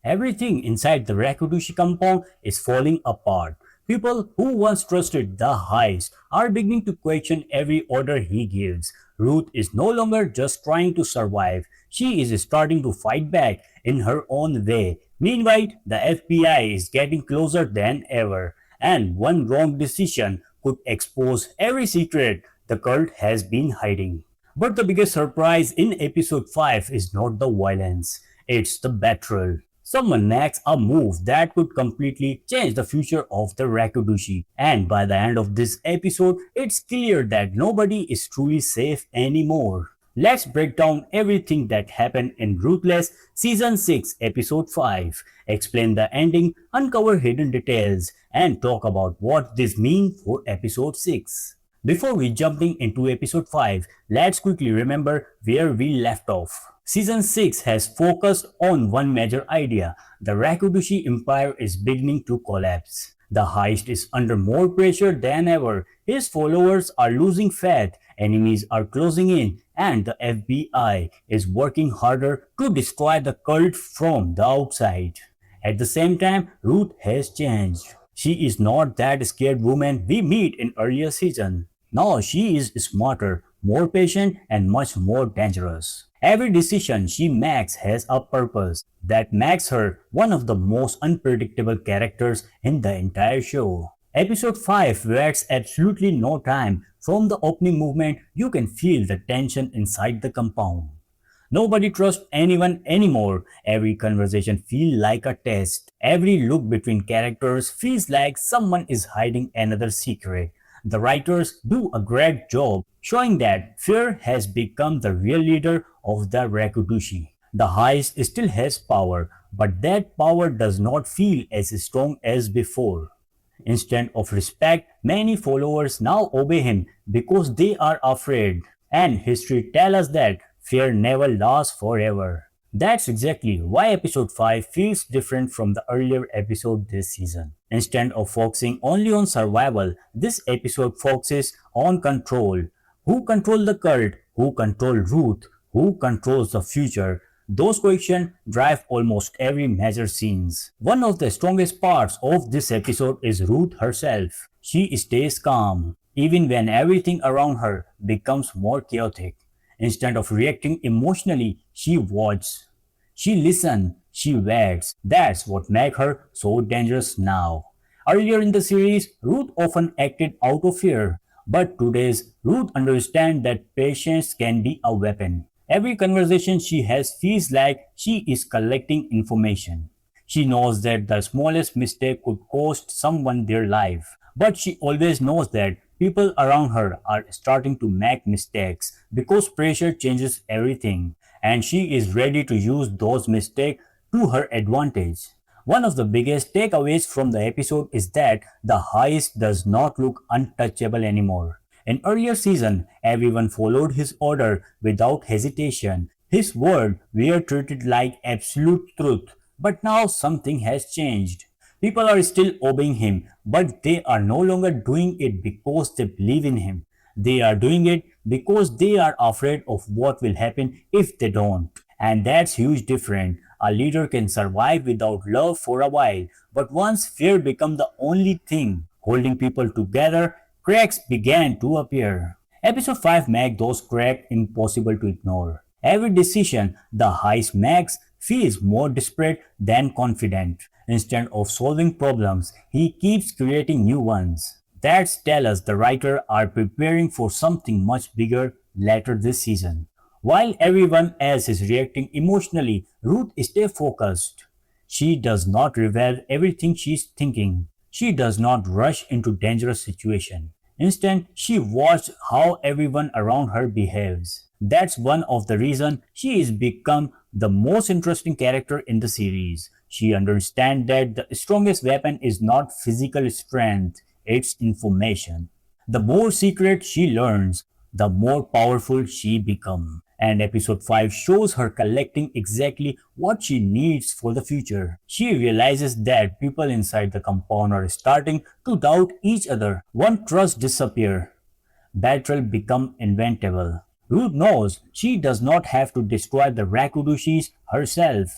Everything inside the Rakudushi compound is falling apart. People who once trusted the heist are beginning to question every order he gives. Ruth is no longer just trying to survive, she is starting to fight back in her own way. Meanwhile, the FBI is getting closer than ever, and one wrong decision could expose every secret the cult has been hiding. But the biggest surprise in episode 5 is not the violence, it's the betrayal. Someone makes a move that could completely change the future of the Rakudushi. And by the end of this episode, it's clear that nobody is truly safe anymore. Let's break down everything that happened in Ruthless Season 6 Episode 5, explain the ending, uncover hidden details, and talk about what this means for Episode 6. Before we jumping into Episode 5, let's quickly remember where we left off. Season 6 has focused on one major idea. The Rakudushi Empire is beginning to collapse. The heist is under more pressure than ever. His followers are losing faith, enemies are closing in, and the FBI is working harder to destroy the cult from the outside. At the same time, Ruth has changed. She is not that scared woman we meet in earlier season. Now she is smarter, more patient, and much more dangerous. Every decision she makes has a purpose that makes her one of the most unpredictable characters in the entire show. Episode 5 wastes absolutely no time. From the opening movement, you can feel the tension inside the compound. Nobody trusts anyone anymore. Every conversation feels like a test. Every look between characters feels like someone is hiding another secret. The writers do a great job showing that fear has become the real leader of the Rakudushi. The heist still has power, but that power does not feel as strong as before. Instead of respect, many followers now obey him because they are afraid. And history tells us that fear never lasts forever. That's exactly why episode 5 feels different from the earlier episode this season. Instead of focusing only on survival, this episode focuses on control. Who controls the cult? Who controls Ruth? Who controls the future? Those questions drive almost every major scenes. One of the strongest parts of this episode is Ruth herself. She stays calm, even when everything around her becomes more chaotic. Instead of reacting emotionally, she watches. She listens. She waits. That's what makes her so dangerous now. Earlier in the series, Ruth often acted out of fear. But today's Ruth understands that patience can be a weapon. Every conversation she has feels like she is collecting information. She knows that the smallest mistake could cost someone their life. But she always knows that people around her are starting to make mistakes because pressure changes everything, and she is ready to use those mistakes to her advantage. One of the biggest takeaways from the episode is that the heist does not look untouchable anymore. In earlier season, everyone followed his order without hesitation. His words were treated like absolute truth, but now something has changed. People are still obeying him, but they are no longer doing it because they believe in him. They are doing it because they are afraid of what will happen if they don't. And that's huge difference. A leader can survive without love for a while, but once fear becomes the only thing holding people together, cracks began to appear. Episode 5 makes those cracks impossible to ignore. Every decision the heist makes feels more desperate than confident. Instead of solving problems, he keeps creating new ones. That tells us the writers are preparing for something much bigger later this season. While everyone else is reacting emotionally, Ruth stays focused. She does not reveal everything she's thinking. She does not rush into dangerous situations. Instead, she watches how everyone around her behaves. That's one of the reasons she has become the most interesting character in the series. She understands that the strongest weapon is not physical strength, it's information. The more secrets she learns, the more powerful she becomes. And episode 5 shows her collecting exactly what she needs for the future. She realizes that people inside the compound are starting to doubt each other. One trust disappears. Battle becomes inventable. Ruth knows she does not have to destroy the Rakudushis herself.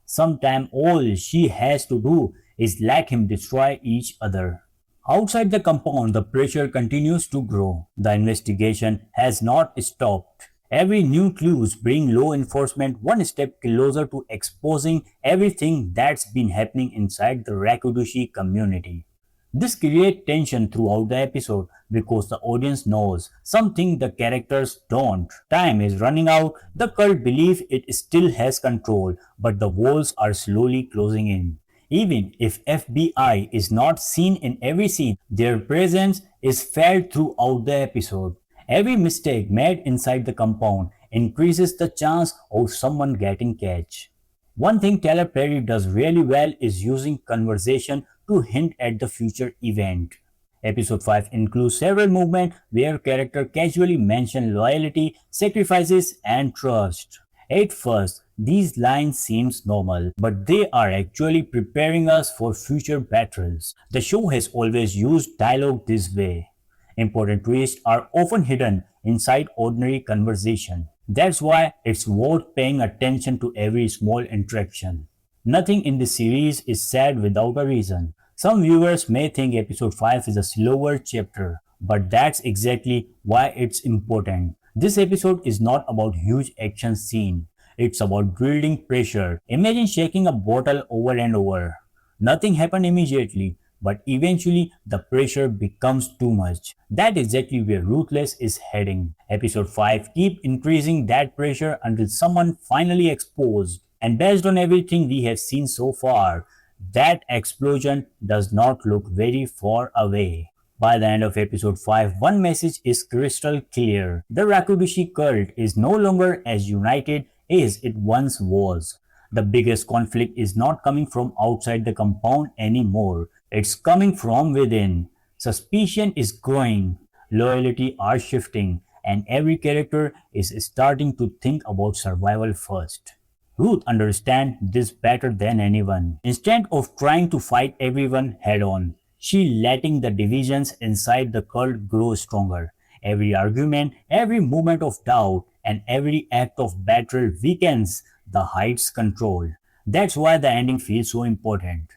Sometimes all she has to do is let him destroy each other. Outside the compound, the pressure continues to grow. The investigation has not stopped. Every new clues bring law enforcement one step closer to exposing everything that's been happening inside the Rakudushi community. This creates tension throughout the episode because the audience knows something the characters don't. Time is running out, the cult believes it still has control, but the walls are slowly closing in. Even if FBI is not seen in every scene, their presence is felt throughout the episode. Every mistake made inside the compound increases the chance of someone getting catch. One thing Tyler Perry does really well is using conversation to hint at the future event. Episode 5 includes several moments where characters casually mention loyalty, sacrifices, and trust. At first, these lines seem normal, but they are actually preparing us for future battles. The show has always used dialogue this way. Important twists are often hidden inside ordinary conversation. That's why it's worth paying attention to every small interaction. Nothing in this series is said without a reason. Some viewers may think episode 5 is a slower chapter, but that's exactly why it's important. This episode is not about huge action scene. It's about building pressure. Imagine shaking a bottle over and over. Nothing happened immediately, but eventually the pressure becomes too much. That's exactly where Ruthless is heading. Episode 5 keep increasing that pressure until someone finally exposed. And based on everything we have seen so far, that explosion does not look very far away. By the end of episode 5, one message is crystal clear. The Rakudushi cult is no longer as united as it once was. The biggest conflict is not coming from outside the compound anymore. It's coming from within. Suspicion is growing, loyalty are shifting, and every character is starting to think about survival first. Ruth understands this better than anyone. Instead of trying to fight everyone head on, she letting the divisions inside the cult grow stronger. Every argument, every moment of doubt, and every act of battle weakens the Hide's control. That's why the ending feels so important.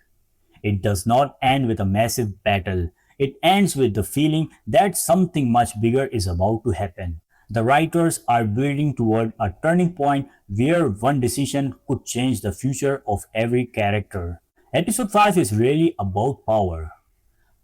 It does not end with a massive battle. It ends with the feeling that something much bigger is about to happen. The writers are building toward a turning point where one decision could change the future of every character. Episode 5 is really about power.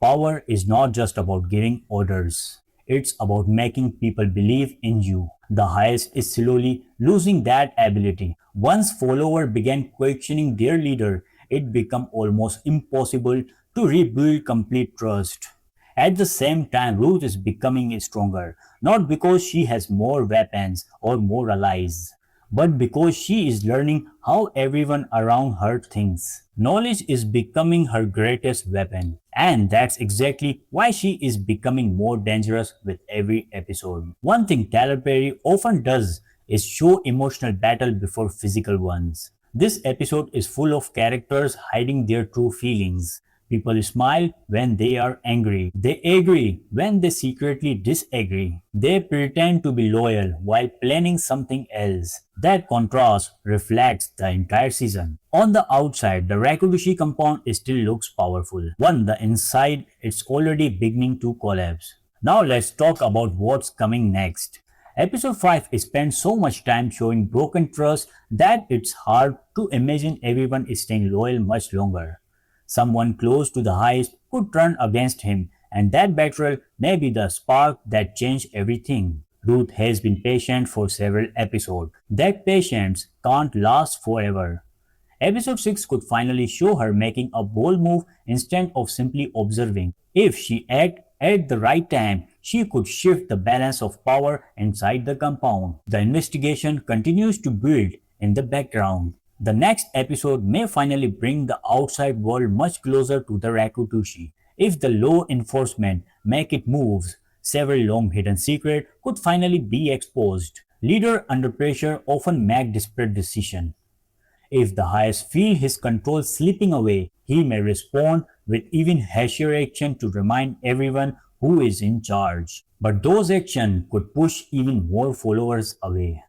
Power is not just about giving orders. It's about making people believe in you. The highest is slowly losing that ability. Once followers began questioning their leader, it became almost impossible to rebuild complete trust. At the same time, Ruth is becoming stronger, not because she has more weapons or more allies, but because she is learning how everyone around her thinks. Knowledge is becoming her greatest weapon, and that's exactly why she is becoming more dangerous with every episode. One thing Tyler Perry often does is show emotional battle before physical ones. This episode is full of characters hiding their true feelings. People smile when they are angry. They agree when they secretly disagree. They pretend to be loyal while planning something else. That contrast reflects the entire season. On the outside, the Rakudushi compound still looks powerful. On the inside, it's already beginning to collapse. Now let's talk about what's coming next. Episode 5 spends so much time showing broken trust that it's hard to imagine everyone is staying loyal much longer. Someone close to the heist could turn against him, and that betrayal may be the spark that changed everything. Ruth has been patient for several episodes. That patience can't last forever. Episode 6 could finally show her making a bold move instead of simply observing. If she acted at the right time, she could shift the balance of power inside the compound. The investigation continues to build in the background. The next episode may finally bring the outside world much closer to the Rakudushi. If the law enforcement make it moves, several long hidden secrets could finally be exposed. Leaders under pressure often make desperate decisions. If the highest feel his control slipping away, he may respond with even harsher action to remind everyone who is in charge. But those actions could push even more followers away.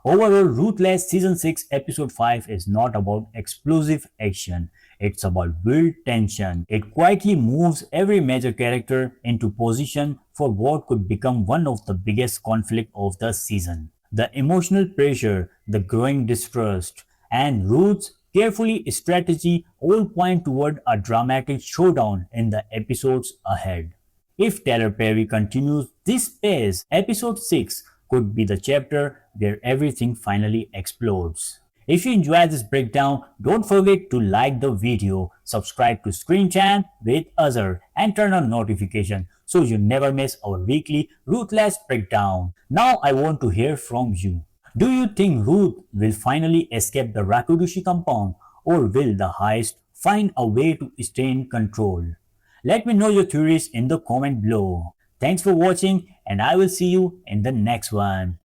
Overall, Ruthless Season 6 Episode 5 is not about explosive action. It's about build tension. It quietly moves every major character into position for what could become one of the biggest conflicts of the season. The emotional pressure, the growing distrust, and Ruth's carefully strategy all point toward a dramatic showdown in the episodes ahead. If Taylor Perry continues this pace, episode 6 could be the chapter where everything finally explodes. If you enjoyed this breakdown, don't forget to like the video, subscribe to Screen Chan with Azhar, and turn on notification so you never miss our weekly Ruthless breakdown. Now I want to hear from you. Do you think Ruth will finally escape the Rakudushi compound, or will the heist find a way to stay in control? Let me know your theories in the comment below. Thanks for watching, and I will see you in the next one.